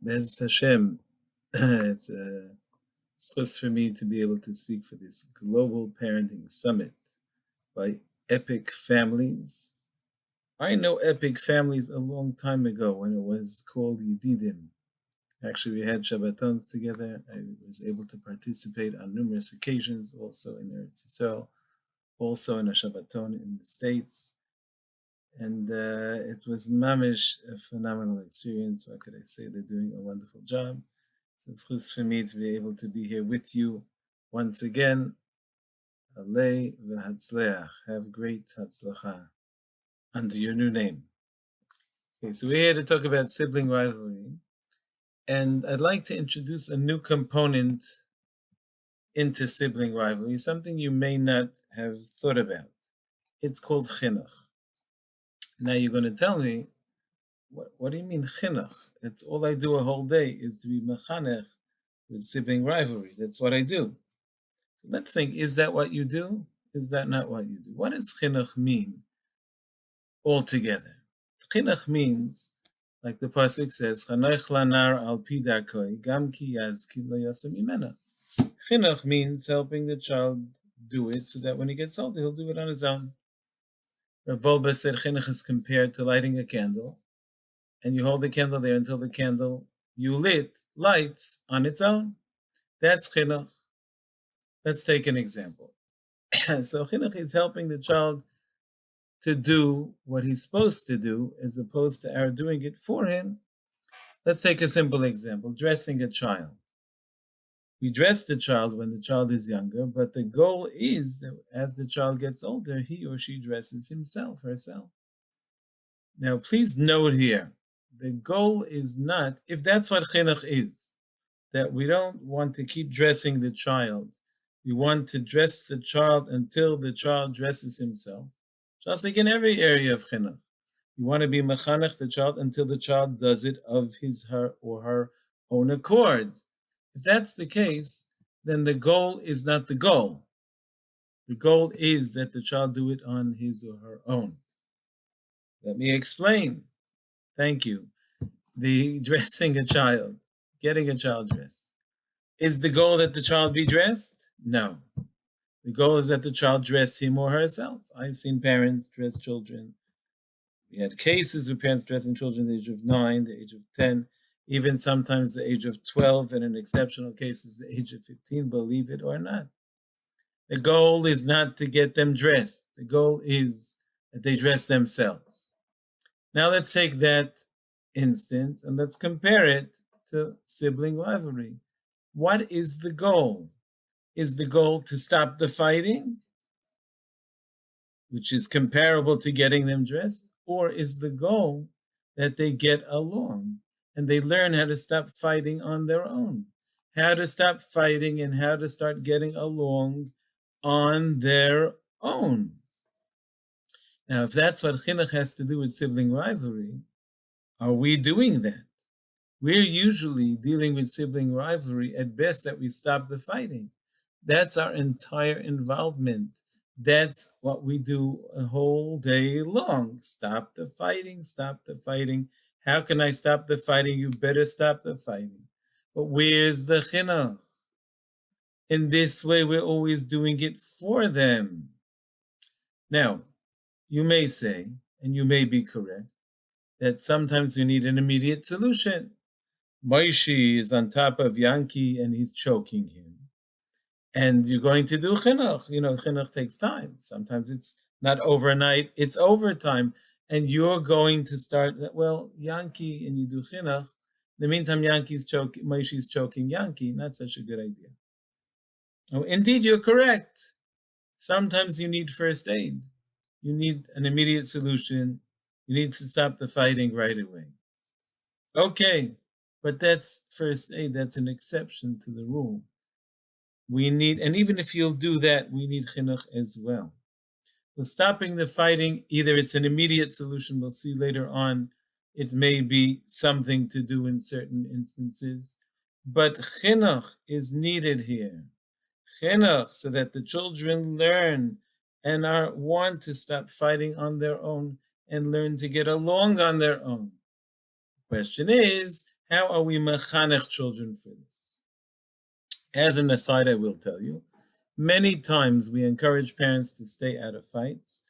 Bez Hashem, it's a schus for me to be able to speak for this global parenting summit by Epic Families. I know Epic Families a long time ago when it was called Yedidim. Actually, we had Shabbatons together. I was able to participate on numerous occasions, also in Eretz Yisrael, also in a Shabbaton in the States. And it was mamish a phenomenal experience. What could I say? They're doing a wonderful job. So it's chus for me to be able to be here with you once again. Alei v'hatzleach. Have great hatzlacha under your new name. Okay, so we're here to talk about sibling rivalry. And I'd like to introduce a new component into sibling rivalry, something you may not have thought about. It's called chinuch. Now you're going to tell me, what do you mean chinuch? It's all I do a whole day is to be mechanech with sibling rivalry. That's what I do. Let's think, is that what you do? Is that not what you do? What does chinuch mean altogether? Chinuch means, like the pasuk says, chanoich lanar al pi darkoi, gam ki yazkin lo yasem imena. Chinuch means helping the child do it so that when he gets older, he'll do it on his own. Rav Volba said chinuch is compared to lighting a candle, and you hold the candle there until the candle you lit lights on its own. That's chinuch. Let's take an example. So chinuch is helping the child to do what he's supposed to do, as opposed to our doing it for him. Let's take a simple example, dressing a child. We dress the child when the child is younger, but the goal is that as the child gets older, he or she dresses himself, herself. Now, please note here, the goal is not, if that's what chinuch is, that we don't want to keep dressing the child. We want to dress the child until the child dresses himself. Just like in every area of chinuch. You want to be mechanech the child until the child does it of his, her, or her own accord. If that's the case, then the goal is not the goal. The goal is that the child do it on his or her own. Let me explain. Thank you. The dressing a child, getting a child dressed. Is the goal that the child be dressed? No. The goal is that the child dress him or herself. I've seen parents dress children. We had cases of parents dressing children at the age of 9, the age of 10, even sometimes the age of 12, and in exceptional cases, the age of 15, believe it or not. The goal is not to get them dressed. The goal is that they dress themselves. Now let's take that instance and let's compare it to sibling rivalry. What is the goal? Is the goal to stop the fighting, which is comparable to getting them dressed, or is the goal that they get along and they learn how to stop fighting on their own, how to stop fighting and how to start getting along on their own? Now, if that's what chinuch has to do with sibling rivalry, are we doing that? We're usually dealing with sibling rivalry at best that we stop the fighting. That's our entire involvement. That's what we do a whole day long. Stop the fighting, stop the fighting. How can I stop the fighting? You better stop the fighting. But where's the chinuch? In this way, we're always doing it for them. Now, you may say, and you may be correct, that sometimes you need an immediate solution. Moshe is on top of Yankee and he's choking him. And you're going to do chinuch. You know, chinuch takes time. Sometimes it's not overnight, it's overtime. And you're going to start, well, Yankee, and you do chinuch. In the meantime, Moshe's choking Yankee. Not such a good idea. Oh, indeed, you're correct. Sometimes you need first aid. You need an immediate solution. You need to stop the fighting right away. Okay, but that's first aid. That's an exception to the rule. We need, and even if you'll do that, we need chinuch as well. So stopping the fighting, either it's an immediate solution, we'll see later on, it may be something to do in certain instances, but chinuch is needed here. Chinuch, so that the children learn and want to stop fighting on their own and learn to get along on their own. The question is, How are we mechanech children for this? As an aside, I will tell you, many times we encourage parents to stay out of fights.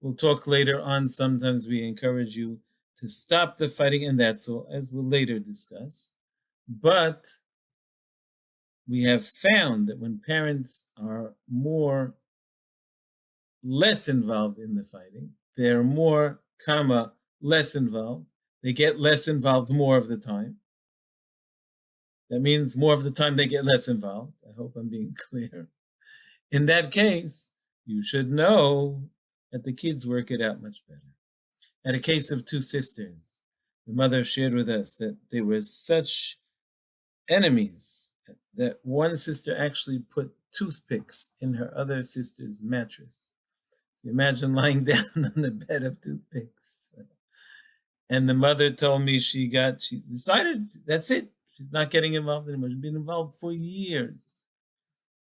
We'll talk later on. Sometimes we encourage you to stop the fighting, and that's all, as we'll later discuss. But we have found that when parents are less involved in the fighting, they're more, less involved. They get less involved more of the time. That means more of the time they get less involved. I hope I'm being clear. In that case, you should know that the kids work it out much better. At a case of two sisters, the mother shared with us that they were such enemies that one sister actually put toothpicks in her other sister's mattress. So imagine lying down on a bed of toothpicks. And the mother told me she decided that's it. She's not getting involved anymore. She's been involved for years.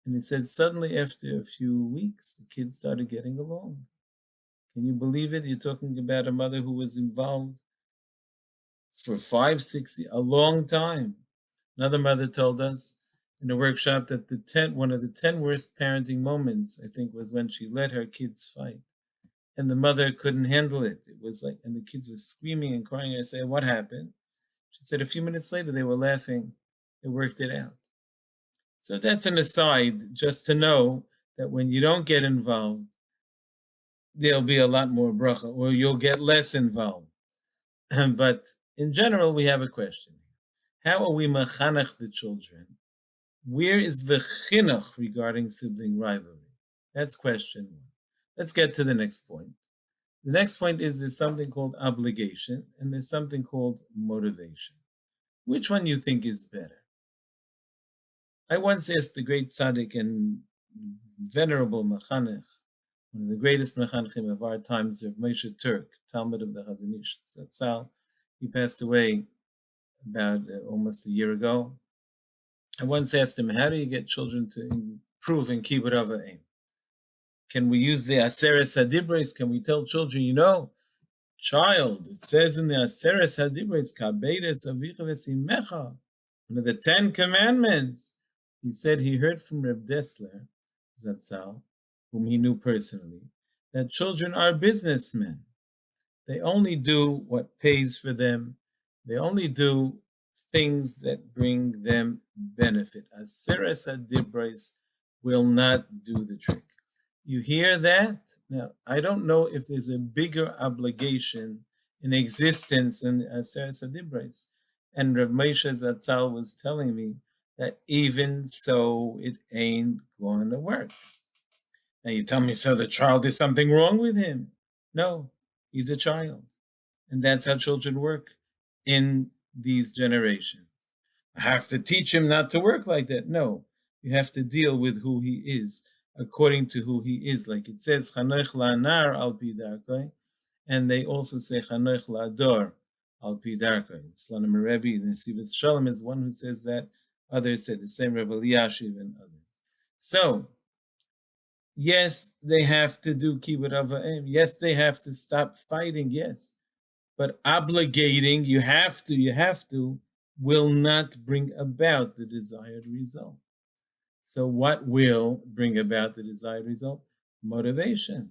And he said suddenly after a few weeks, the kids started getting along. Can you believe it? You're talking about a mother who was involved for 5, 6 years, a long time. Another mother told us in a workshop that one of the 10 worst parenting moments, I think, was when she let her kids fight. And the mother couldn't handle it. It was like, and the kids were screaming and crying. I said, what happened? She said a few minutes later, they were laughing. They worked it out. So that's an aside, just to know that when you don't get involved, there'll be a lot more bracha, or you'll get less involved. But in general, we have a question. How are we mechanech the children? Where is the chinuch regarding sibling rivalry? That's question one. Let's get to the next point. The next point is there's something called obligation, and there's something called motivation. Which one do you think is better? I once asked the great tzaddik and venerable mechanech, one of the greatest mechanechim of our times, of Moshe Turk, Talmud of the Chazon Ish Zatzal. He passed away about almost a year ago. I once asked him, how do you get children to improve in kibbud av v'em? Can we use the Aseres HaDibros? Can we tell children, child, it says in the Aseres HaDibros, Kabedes avicha v'simecha, one of the 10 commandments. He said he heard from Reb Dessler, Zatzal, whom he knew personally, that children are businessmen. They only do what pays for them. They only do things that bring them benefit. Aseres HaDibros will not do the trick. You hear that? Now, I don't know if there's a bigger obligation in existence than Aseres HaDibros. And Rav Moshe Zatzal was telling me that even so, it ain't going to work. Now you tell me, so the child, is something wrong with him? No, he's a child. And that's how children work in these generations. I have to teach him not to work like that. No, you have to deal with who he is, according to who he is. Like it says, Chanoich la'anar al pi darkoi, and they also say Chanoich la'ador al pi darkoi. Slonim Rabbi, the Nesivos Shalom is one who says that. Others say the same, Rabbi Eliashiv and others. So, yes, they have to do kibbud av v'em. Yes, they have to stop fighting, yes. But obligating, you have to, will not bring about the desired result. So what will bring about the desired result? Motivation.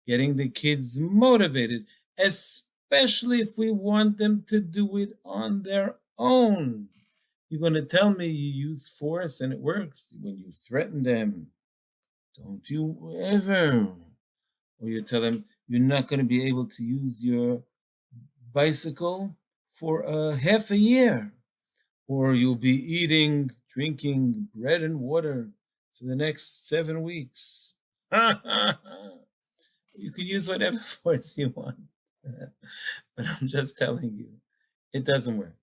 Getting the kids motivated, especially if we want them to do it on their own. You're going to tell me you use force and it works when you threaten them. Don't you ever. Or you tell them you're not going to be able to use your bicycle for half a year. Or you'll be drinking bread and water for the next 7 weeks. You can use whatever force you want. But I'm just telling you, it doesn't work.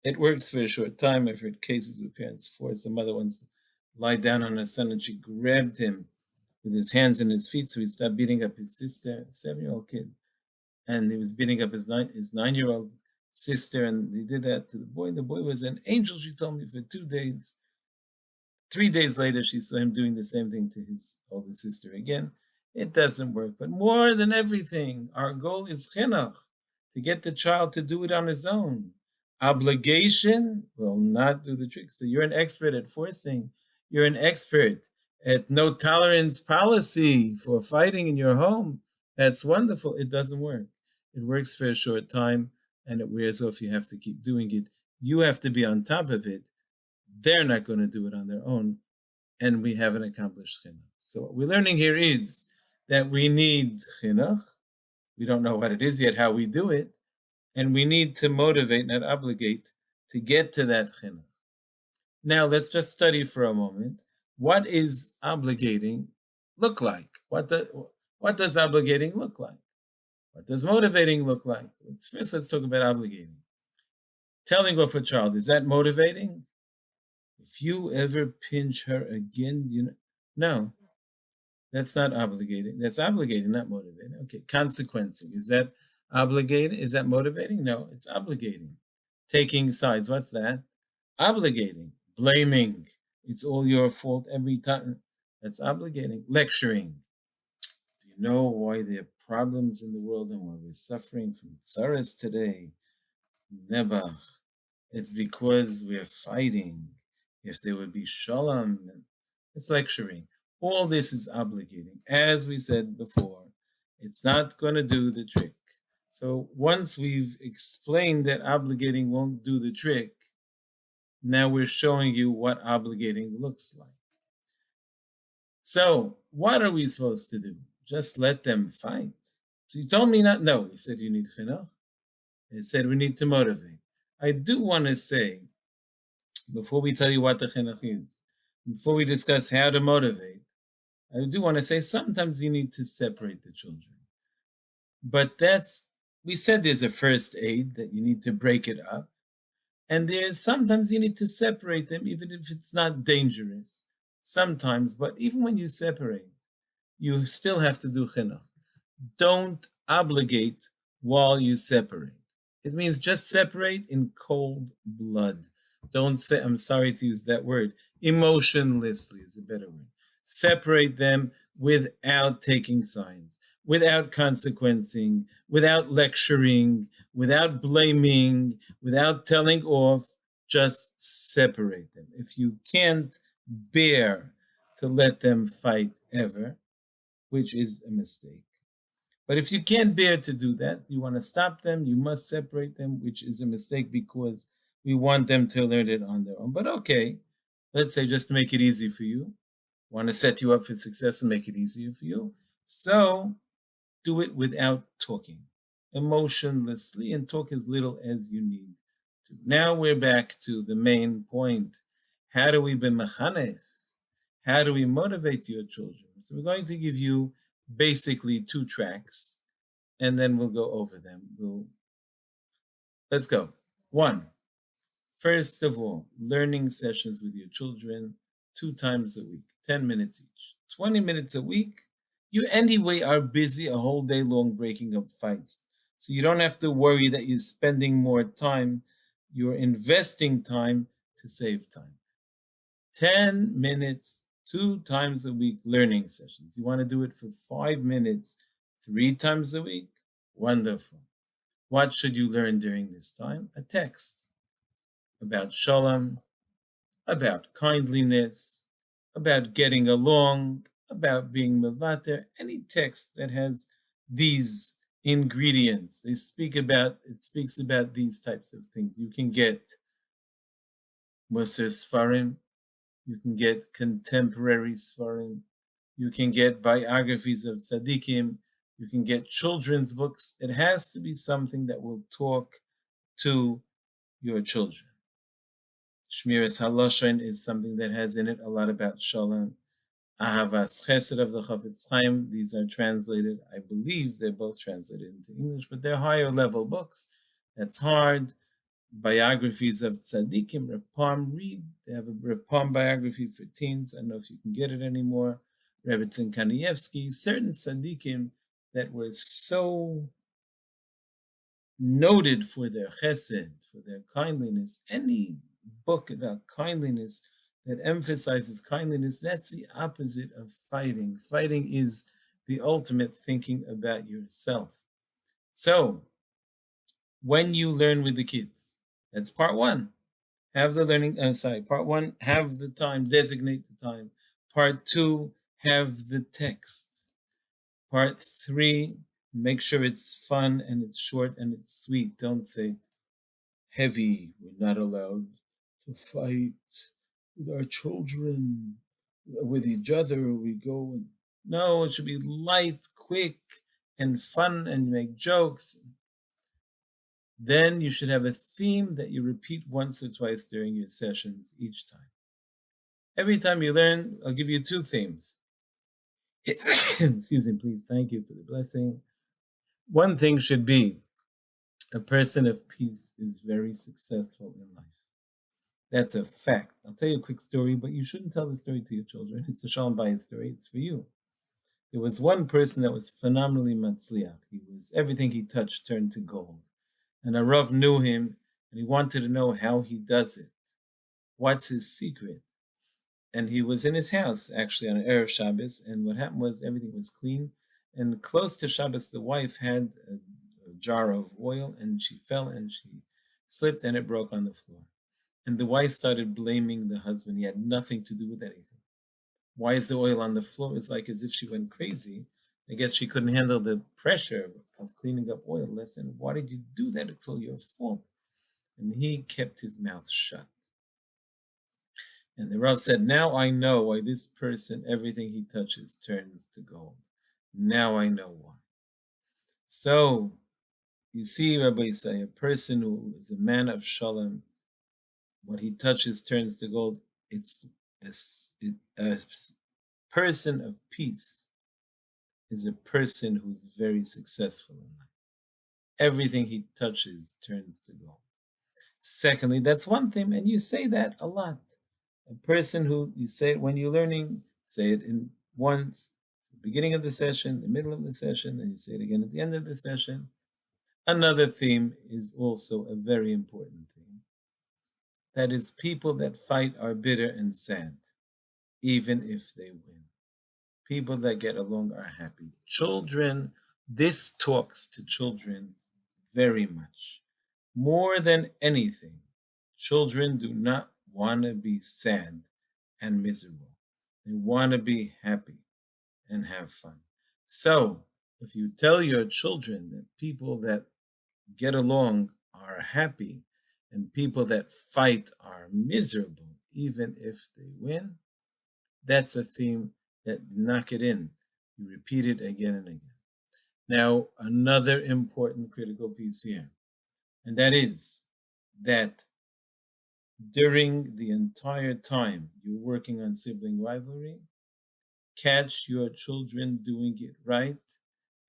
It works for a short time. I've heard cases where parents forced the mother once to lie down on her son, and she grabbed him with his hands and his feet so he'd stop beating up his sister, a 7-year-old kid. And he was beating up his 9-year-old sister, and he did that to the boy. The boy was an angel, she told me, for 2 days. 3 days later, she saw him doing the same thing to his older sister again. It doesn't work. But more than everything, our goal is chinuch. to get the child to do it on his own. Obligation will not do the trick. So you're an expert at forcing. You're an expert at no tolerance policy for fighting in your home. That's wonderful. It doesn't work. It works for a short time and it wears off. You have to keep doing it. You have to be on top of it. They're not going to do it on their own. And we haven't accomplished chinuch. So what we're learning here is that we need chinuch. We don't know what it is yet, how we do it. And we need to motivate, not obligate, to get to that chinuch. Now let's just study for a moment. What is obligating look like? What does obligating look like? What does motivating look like? First, let's talk about obligating. Telling off a child, is that motivating? If you ever pinch her again, no, that's not obligating. That's obligating, not motivating. Okay, consequencing, is that obligating? Is that motivating? No, it's obligating. Taking sides, what's that? Obligating. Blaming, it's all your fault every time. That's obligating. Lecturing. Do you know why there are problems in the world and why we're suffering from tsaras today? Never. It's because we're fighting. If there would be shalom, it's lecturing. All this is obligating. As we said before, it's not going to do the trick. So once we've explained that obligating won't do the trick, now we're showing you what obligating looks like. So what are we supposed to do? Just let them fight? So you told me not. No, we said you need chinuch. It said we need to motivate. I do want to say, before we tell you what the chinuch is, before we discuss how to motivate, I do want to say sometimes you need to separate the children. But we said there's a first aid, that you need to break it up. And sometimes you need to separate them, even if it's not dangerous. Sometimes, but even when you separate, you still have to do chinuch. Don't obligate while you separate. It means just separate in cold blood. Don't say, I'm sorry to use that word, emotionlessly is a better word. Separate them without taking sides, without consequencing, without lecturing, without blaming, without telling off. Just separate them. If you can't bear to let them fight ever, which is a mistake. But if you can't bear to do that, you want to stop them, you must separate them, which is a mistake because we want them to learn it on their own. But okay, let's say just to make it easy for you, want to set you up for success and make it easier for you. So do it without talking, emotionlessly, and talk as little as you need to. Now we're back to the main point. How do we be mechanech? How do we motivate your children? So we're going to give you basically 2 tracks, and then we'll go over them. Let's go. 1, first of all, learning sessions with your children 2 times a week, 10 minutes each, 20 minutes a week. You anyway are busy a whole day long breaking up fights. So you don't have to worry that you're spending more time. You're investing time to save time. 10 minutes, 2 times a week, learning sessions. You want to do it for 5 minutes, 3 times a week? Wonderful. What should you learn during this time? A text about shalom, about kindliness, about getting along, about being mevater, any text that has these ingredients. It speaks about these types of things. You can get Moser Sfarim, you can get contemporary Sfarim, you can get biographies of tzaddikim, you can get children's books. It has to be something that will talk to your children. Shmiras Haloshen is something that has in it a lot about shalom. Ahavas Chesed of the Chafetz Chaim, these are translated, I believe they're both translated into English, but they're higher level books. That's hard. Biographies of tzaddikim, Rav Palm read. They have a Rav Palm biography for teens. I don't know if you can get it anymore. Rebbetzin Kanievsky, certain tzaddikim that were so noted for their chesed, for their kindliness. Any book about kindliness that emphasizes kindliness, that's the opposite of fighting. Fighting is the ultimate thinking about yourself. So, when you learn with the kids. That's part one. Have the learning, part one, have the time, designate the time. Part two, have the text. Part three, make sure it's fun and it's short and it's sweet. Don't say heavy. We're not allowed to fight with our children, with each other. We go and no, it should be light, quick, and fun, and make jokes. Then you should have a theme that you repeat once or twice during your sessions each time. Every time you learn, I'll give you two themes. Excuse me, please. Thank you for the blessing. One thing should be a person of peace is very successful in life. That's a fact. I'll tell you a quick story, but you shouldn't tell the story to your children. It's a Shalom Bayis story. It's for you. There was one person that was phenomenally matzliach. He was everything he touched turned to gold. And a Rav knew him, and he wanted to know how he does it. What's his secret? And he was in his house, actually, on Erev Shabbos, and what happened was everything was clean. And close to Shabbos, the wife had a jar of oil, and she fell and she slipped, and it broke on the floor. And the wife started blaming the husband. He had nothing to do with anything. Why is the oil on the floor? It's like as if she went crazy. I guess she couldn't handle the pressure of cleaning up oil. Listen, why did you do that? It's all your fault. And he kept his mouth shut. And the Rav said, now I know why this person, everything he touches turns to gold. Now I know why. So, you see, Rabbi say, a person who is a man of shalom, what he touches turns to gold. It's a person of peace is a person who's very successful in life. Everything he touches turns to gold. Secondly, that's one thing, and you say that a lot. A person who you say it when you're learning, say it in once, the beginning of the session, the middle of the session, and you say it again at the end of the session. Another theme is also a very important theme. That is, people that fight are bitter and sad, even if they win. People that get along are happy. Children, this talks to children very much. More than anything, children do not want to be sad and miserable. They want to be happy and have fun. So, if you tell your children that people that get along are happy and people that fight are miserable, even if they win, that's a theme that knock it in. You repeat it again and again. Now, another important critical piece here, and that is that during the entire time you're working on sibling rivalry, catch your children doing it right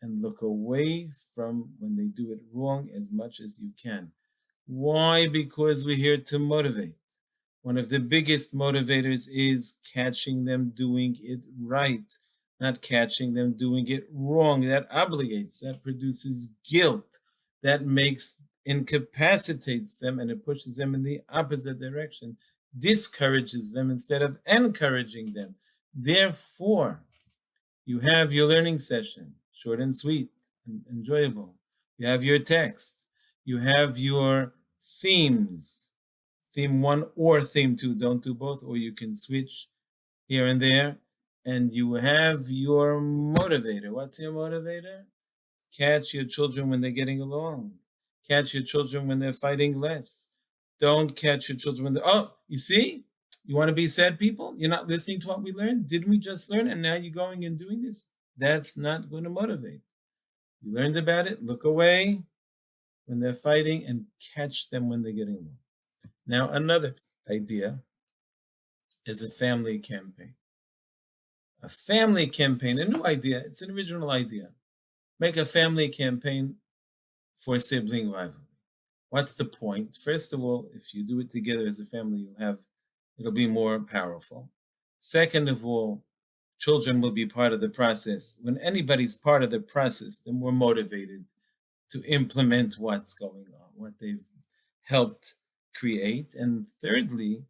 and look away from when they do it wrong as much as you can. Why? Because we're here to motivate. One of the biggest motivators is catching them doing it right, not catching them doing it wrong. That obligates, that produces guilt, that incapacitates them, and it pushes them in the opposite direction, discourages them instead of encouraging them. Therefore, you have your learning session, short and sweet and enjoyable. You have your text. You have your themes, theme one or theme two. Don't do both, or you can switch here and there. And you have your motivator. What's your motivator? Catch your children when they're getting along. Catch your children when they're fighting less. Don't catch your children when they're, oh, you see? You want to be sad people? You're not listening to what we learned? Didn't we just learn and now you're going and doing this? That's not going to motivate. You learned about it, look away when they're fighting and catch them when they're getting along. Now, another idea is a family campaign. A family campaign, a new idea, it's an original idea. Make a family campaign for sibling rivalry. What's the point? First of all, if you do it together as a family, it'll be more powerful. Second of all, children will be part of the process. When anybody's part of the process, they're more motivated to implement what's going on, what they've helped create. And thirdly,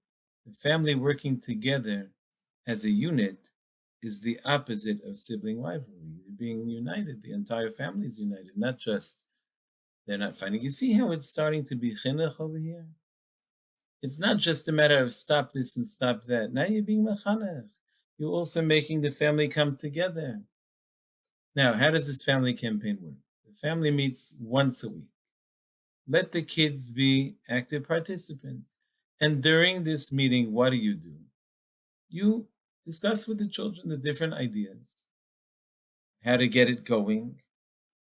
the family working together as a unit is the opposite of sibling rivalry. Being united, the entire family is united, not just They're not fighting. You see how it's starting to be chinuch over here? It's not just a matter of stop this and stop that. Now you're being mechanech. You're also making the family come together. Now, how does this family campaign work? The family meets once a week. Let the kids be active participants. And during this meeting, what do? You discuss with the children the different ideas, how to get it going,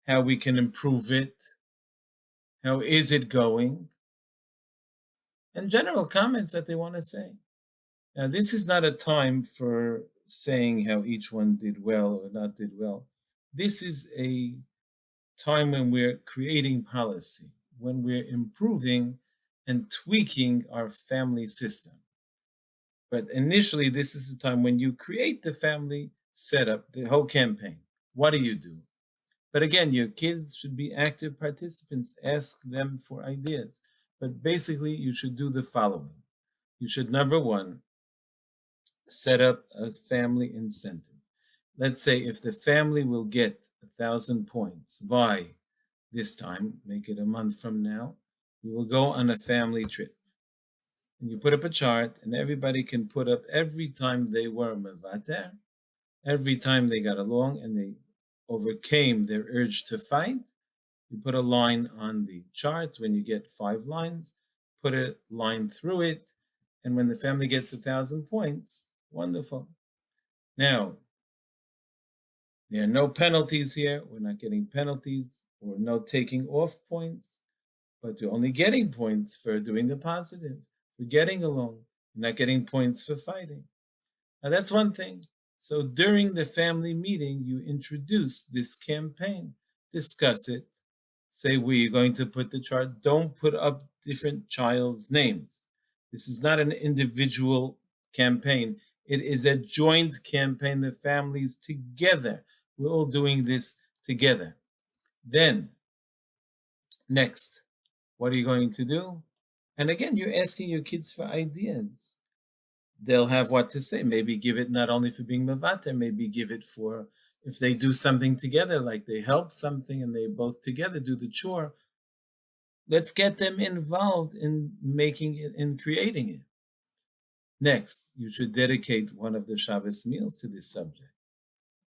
how we can improve it, how is it going, and general comments that they want to say. Now, this is not a time for saying how each one did well or not did well. This is a time when we're creating policy, when we're improving and tweaking our family system. But initially, this is the time when you create the family setup, the whole campaign. What do? But again, your kids should be active participants. Ask them for ideas. But basically, you should do the following. You should, number one, set up a family incentive. Let's say if the family will get 1,000 points by this time, make it a month from now, we will go on a family trip. And you put up a chart, and everybody can put up every time they were mevater, every time they got along and they overcame their urge to fight. You put a line on the chart. When you get 5 lines, put a line through it. And when the family gets 1,000 points, wonderful. Now, there are no penalties here. We're not getting penalties or no taking off points, but you're only getting points for doing the positive, for getting along. You're not getting points for fighting. Now, that's one thing. So during the family meeting, you introduce this campaign, discuss it, say where you're going to put the chart. Don't put up different child's names. This is not an individual campaign. It is a joint campaign, the families together. We're all doing this together. Then, next, what are you going to do? And again, you're asking your kids for ideas. They'll have what to say. Maybe give it not only for being mevater, maybe give it for if they do something together, like they help something and they both together do the chore. Let's get them involved in making it, in creating it. Next, you should dedicate one of the Shabbos meals to this subject.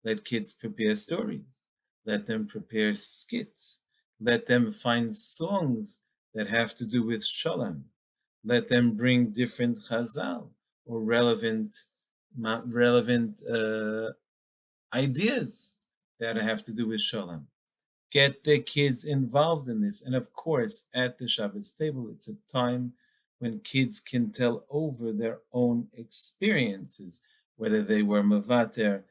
Let kids prepare stories. Let them prepare skits. Let them find songs that have to do with Shalom. Let them bring different chazal or relevant ideas that have to do with Shalom. Get the kids involved in this. And of course, at the Shabbos table, it's a time when kids can tell over their own experiences, whether they were mevater,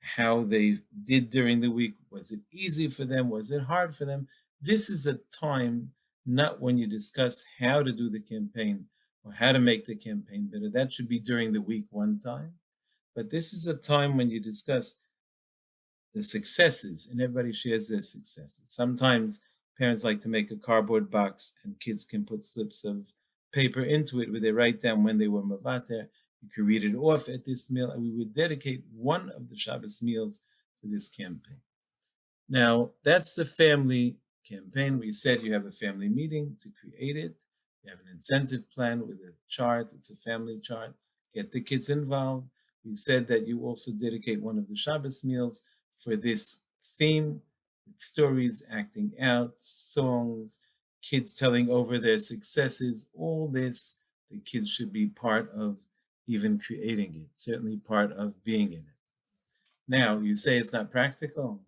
how they did during the week. Was it easy for them? Was it hard for them? This is a time not when you discuss how to do the campaign or how to make the campaign better. That should be during the week one time. But this is a time when you discuss the successes and everybody shares their successes. Sometimes parents like to make a cardboard box and kids can put slips of paper into it where they write down when they were mevater. You can read it off at this meal, and we would dedicate one of the Shabbos meals to this campaign. Now, that's the family campaign. We said you have a family meeting to create it. You have an incentive plan with a chart. It's a family chart. Get the kids involved. We said that you also dedicate one of the Shabbos meals for this theme, with stories, acting out, songs, kids telling over their successes. All this, the kids should be part of even creating it, certainly part of being in it. Now, you say it's not practical.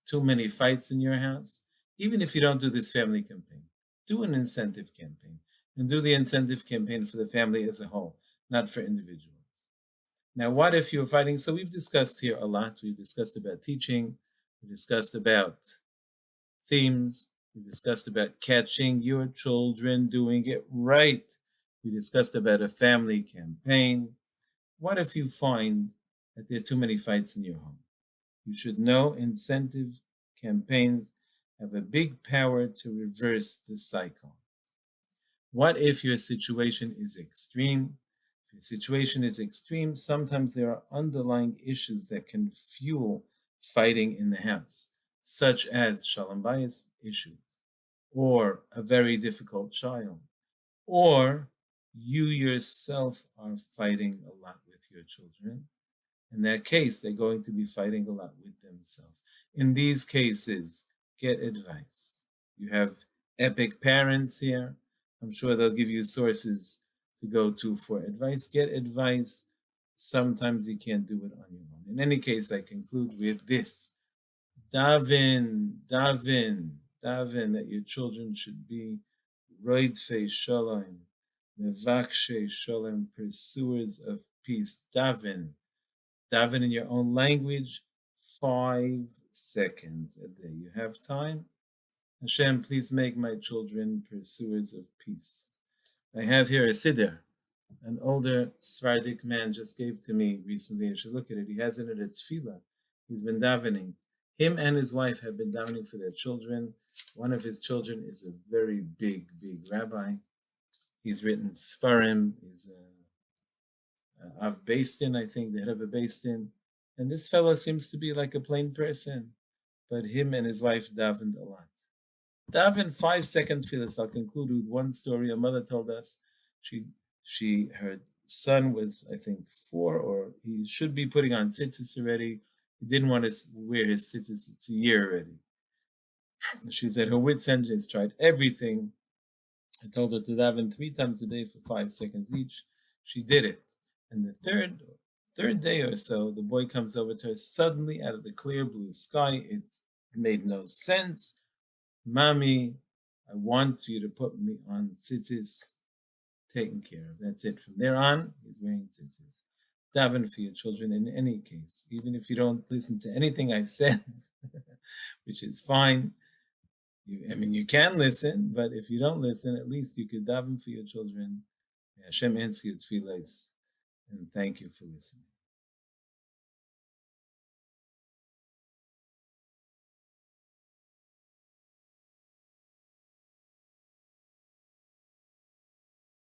Too many fights in your house. Even if you don't do this family campaign, do an incentive campaign and do the incentive campaign for the family as a whole, not for individuals. Now, what if you're fighting? So we've discussed here a lot. We've discussed about teaching. We discussed about themes. We discussed about catching your children doing it right. We discussed about a family campaign. What if you find that there are too many fights in your home? You should know incentive campaigns have a big power to reverse the cycle. What if your situation is extreme? If your situation is extreme, sometimes there are underlying issues that can fuel fighting in the house, such as shalom bayis issues, or a very difficult child, or you yourself are fighting a lot with your children. In that case, they're going to be fighting a lot with themselves. In these cases, get advice. You have epic parents here. I'm sure they'll give you sources to go to for advice. Get advice. Sometimes you can't do it on your own. In any case, I conclude with this. Daven that your children should be Roidfei Shalom, Mevakshe Shalom, pursuers of peace. Daven in your own language, 5 seconds a day. You have time? Hashem, please make my children pursuers of peace. I have here a siddur. An older Sephardic man just gave to me recently. You should look at it. He has it at a tefillah. He's been davening. Him and his wife have been davening for their children. One of his children is a very big rabbi. He's written Sfarim. He's Av Beistin, I think, the head of a Beistin. And this fellow seems to be like a plain person. But him and his wife davened a lot. Daven 5 seconds tefillah. I'll conclude with one story. A mother told us her son was, I think, 4, or he should be putting on tzitzis already. He didn't want to wear his tzitzis. It's a year already. She said her wits end has tried everything. I told her to daven 3 times a day for 5 seconds each. She did it. And the third day or so, the boy comes over to her suddenly out of the clear blue sky. It made no sense. Mommy, I want you to put me on tzitzis. Taken care of. That's it. From there on, he's wearing tzitzis. Daven for your children in any case, even if you don't listen to anything I've said, which is fine. You can listen, but if you don't listen, at least you could daven for your children. Hashem answer your tefillahs, and thank you for listening.